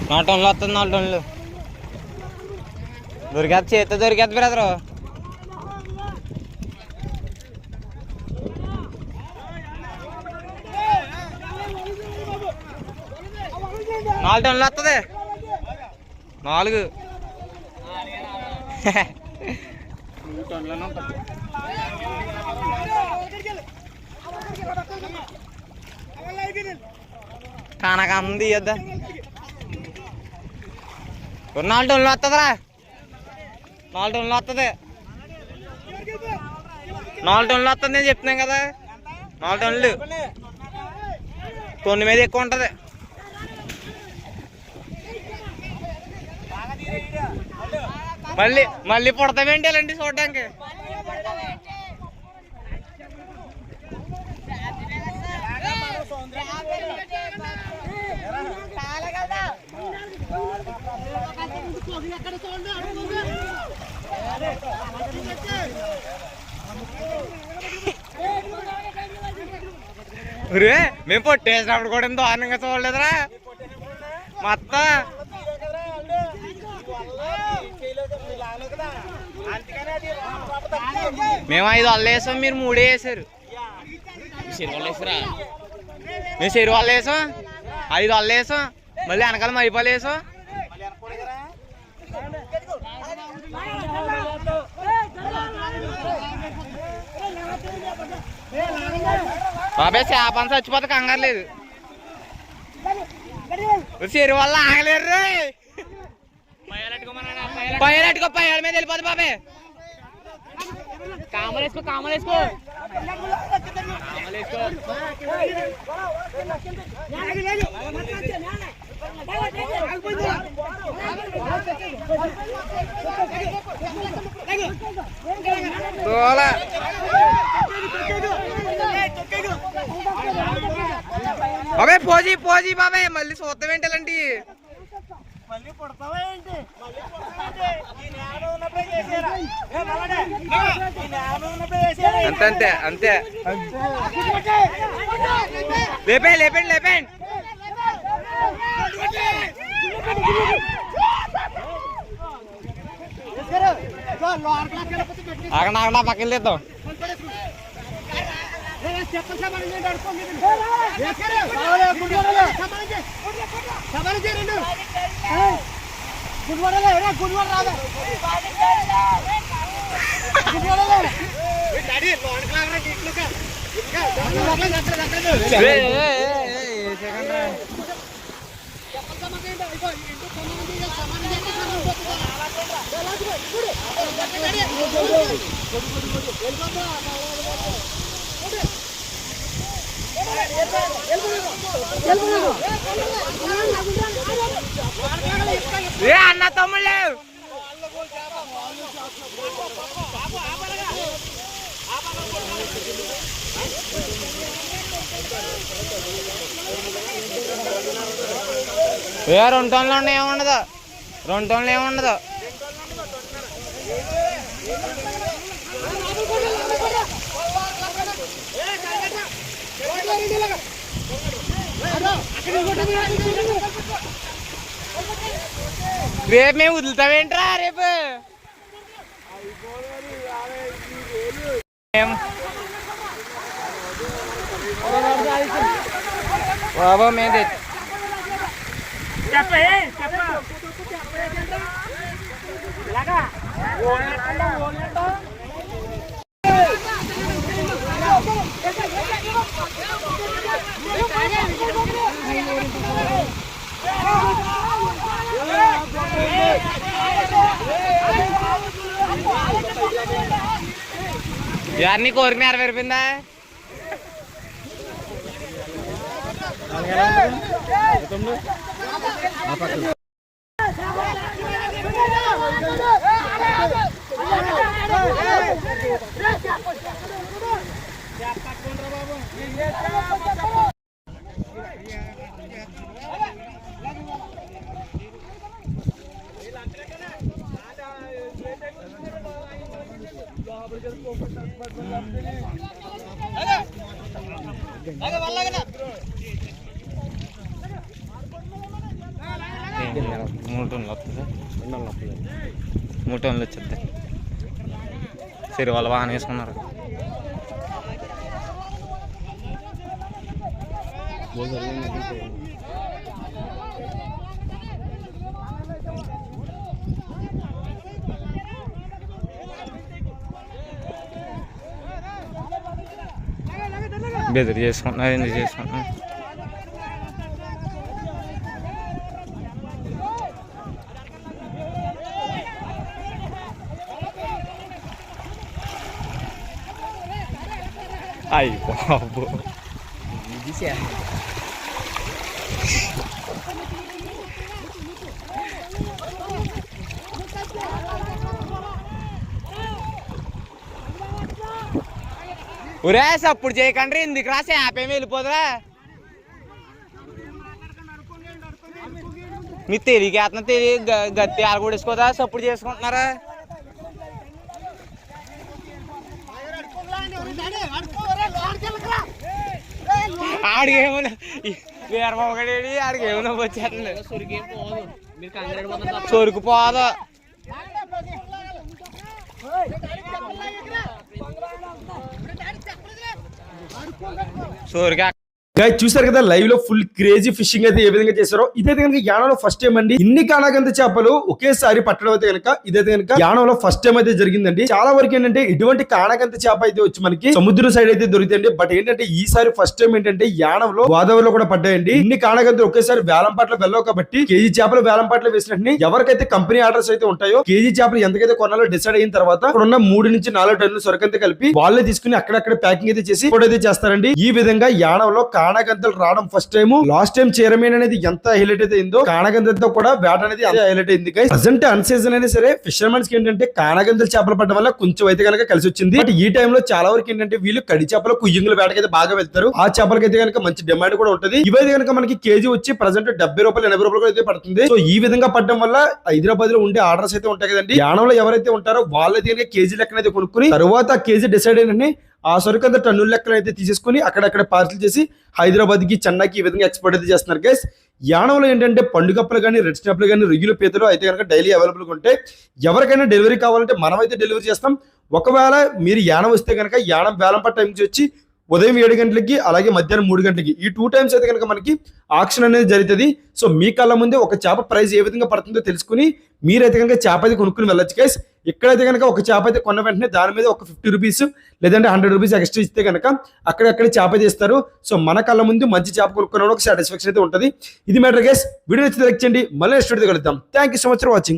4 టన్నులు వస్తుంది 4 టన్నులు దొరికేది చేస్తే దొరికేది బ్రదరు. నాలుగు టన్నులు వస్తుంది 4 టన్నులు ఉంటుంది. కనకమ్మ తీయద్దా 4 టన్నులు వస్తుందిరా 4 టన్నులు వస్తుంది 4 టన్నులు వస్తుంది నేను చెప్తున్నాను కదా 4 టన్నులు కొన్ని మీద ఎక్కువ ఉంటుంది. మళ్ళీ మళ్ళీ పుడతామేంటి ఇలాంటి చూడడానికి. మేము పొట్టేసినప్పుడు కూడా ఎంతో ఆనందంగా చూడలేదురా మొత్తం. మేము 5 వల్ల వేసాం, మీరు 3 వేసారు. మేము చెరు వల్ల వేసాం 5 వల్ల వేసాం, మళ్ళీ వెనకాల మైపాలు వేసాం. బాబాయ్ చేపని చచ్చిపోతే కంగారు లేదు. చెరు వల్ల ఆగలేరు. పైలట్టుకో పైల మీద వెళ్ళిపోదు బాబాయ్. కామలేసుకో కామలేసుకో బాబాయ్ పోజీ పోజీ బాబాయ్ మళ్ళీ చూద్దాం ఏంటి అలాంటి. అంతే అంతే లేపండి లేపండి లేపండి. ఆగండి ఆగండి పక్కన తీద్దాం. అన్న తమ్ముళ్ళు ఏ 2 టన్నులు ఏముండదు 2 టన్నులు ఏముండదు. రేపు మేము వదులుతామేంట్రా రేపు బాబా మేము यार कोरिक నెరవేరిపోయిందా? 3 టన్నులు వస్తుంది, 2 నెలలు వస్తుంది. 3 టన్నులు వచ్చేది. సరే వాళ్ళు బాగానే వేసుకున్నారు. బెదిరి చేసుకుంటున్నారు, ఎందుకు చేసుకుంటున్నారు? అయ్యి బాబు ఒరే అప్పుడు చేయకండి, ఎందుకు రాసే యాపేమి వెళ్ళిపోదురా. మీ తెలియకేతన గట్టి ఆరగొడేసుకోదా సప్పుడు చేసుకుంటున్నారా? ఆడికేమన్నా వీరబాబుగడేడి ఆడికేమన్నా వచ్చేస్తుంది, సొరుకు పోదు. సోరుగా చూసారు కదా లైవ్ లో ఫుల్ క్రేజీ ఫిషింగ్ అయితే ఏ విధంగా చేశారో. ఇదైతే కనుక యానంలో ఫస్ట్ టైం అండి. ఇన్ని కానాగంత చేపలు ఒకేసారి పట్టడం అయితే కనుక ఇదైతే కనుక యానంలో ఫస్ట్ టైం అయితే జరిగిందండి. చాలా వరకు ఏంటంటే ఇటువంటి కానాగంత చేప అయితే వచ్చి మనకి సముద్రం సైడ్ అయితే దొరుకుతాయండి. బట్ ఏంటంటే ఈసారి ఫస్ట్ టైం ఏంటంటే యానంలో గోదావరిలో కూడా పడ్డాయండి. ఇన్ని కానాగంతలు ఒకేసారి వేలం పాటలు వెళ్ళవు కాబట్టి కేజీ చేపలు వేలం పాటలు వేసినట్టు ఎవరికైతే కంపెనీ ఆర్డర్స్ అయితే ఉంటాయో కేజీ చేపలు ఎంతకైతే కొనాలో డిసైడ్ అయిన తర్వాత ఇక్కడ ఉన్న 3 నుంచి 4 టన్నుల సరుకంతా కలిపి వాళ్ళే తీసుకుని అక్కడక్కడ ప్యాకింగ్ అయితే చేసి కూడా అయితే చేస్తారండి. ఈ విధంగా యానంలో కానాగంతలు రావడం ఫస్ట్ టైం. లాస్ట్ టైం చీరమీన్ అనేది ఎంత హైలైట్ అయితే అయిందో కానాగంతలతో కూడా వేట అనేది హైలైట్ అయింది. ప్రజెంట్ అన్ సీజన్ అయినా సరే ఫిషర్మెన్స్ కి ఏంటంటే కానాగంతలు చేపలు పడడం వల్ల కొంచెం అయితే కనుక కలిసి వచ్చింది. బట్ ఈ టైంలో చాలా వరకు ఏంటంటే వీళ్ళు కడి చేపలు కుయ్యంగుల వేటకైతే బాగా వెళ్తారు. ఆ చేపలకైతే కనుక మంచి డిమాండ్ కూడా ఉంటుంది. ఇవైతే కనుక మనకి కేజీ వచ్చి ప్రజెంట్ 70 రూపాయలు 80 రూపాయలు అయితే పడుతుంది. సో ఈ విధంగా పడడం వల్ల హైదరాబాద్ లో ఉండే ఆర్డర్స్ అయితే ఉంటాయి కదండి. యానంలో ఎవరైతే ఉంటారో వాళ్ళైతే కనుక కేజీ లెక్కన అయితే కొనుక్కుని తర్వాత కేజీ డిసైడ్ అయిన ఆ సరుకు అంతా టన్నుల లెక్కలు అయితే తీసేసుకుని అక్కడక్కడ పార్సిల్ చేసి హైదరాబాద్ కి చెన్నైకి ఈ విధంగా ఎక్స్పోర్ట్ అయితే చేస్తున్నారు గైస్. యానంలో ఏంటంటే పండుగప్పలు కానీ రెడ్ స్నాప్లు కానీ రొయ్యలు పీతలు అయితే కనుక డైలీ అవైలబుల్గా ఉంటాయి. ఎవరికైనా డెలివరీ కావాలంటే మనమైతే డెలివరీ చేస్తాం. ఒకవేళ మీరు యానం వస్తే కనుక యానం వేలంపాట టైంకి వచ్చి ఉదయం 7 గంటలకి అలాగే మధ్యాహ్నం 3 గంటలకి ఈ 2 టైమ్స్ అయితే కనుక మనకి ఆక్షన్ అనేది జరుగుతుంది. సో మీ కళ్ళ ముందే ఒక చేప ప్రైస్ ఏ విధంగా పడుతుందో తెలుసుకుని మీరైతే కనుక చేప అయితే కొనుక్కుని వెళ్ళొచ్చు గైస్. ఇక్కడైతే కనుక ఒక చేప అయితే కొన్న వెంటనే దాని మీద ఒక 50 రూపీస్ లేదంటే 100 రూపీస్ ఎక్స్ట్రా ఇస్తే కనుక అక్కడక్కడ చేప అయితే ఇస్తారు. సో మన కళ్ళ ముందు మంచి చేప కొనుక్కున్న ఒక సాటిస్ఫాక్షన్ అయితే ఉంటుంది. ఇది మ్యాటర్ గైస్. వీడియో నచ్చితే లైక్ చేయండి. మళ్ళీ నెక్స్ట్ వీడియో కలుద్దాం. Thank you so much for watching.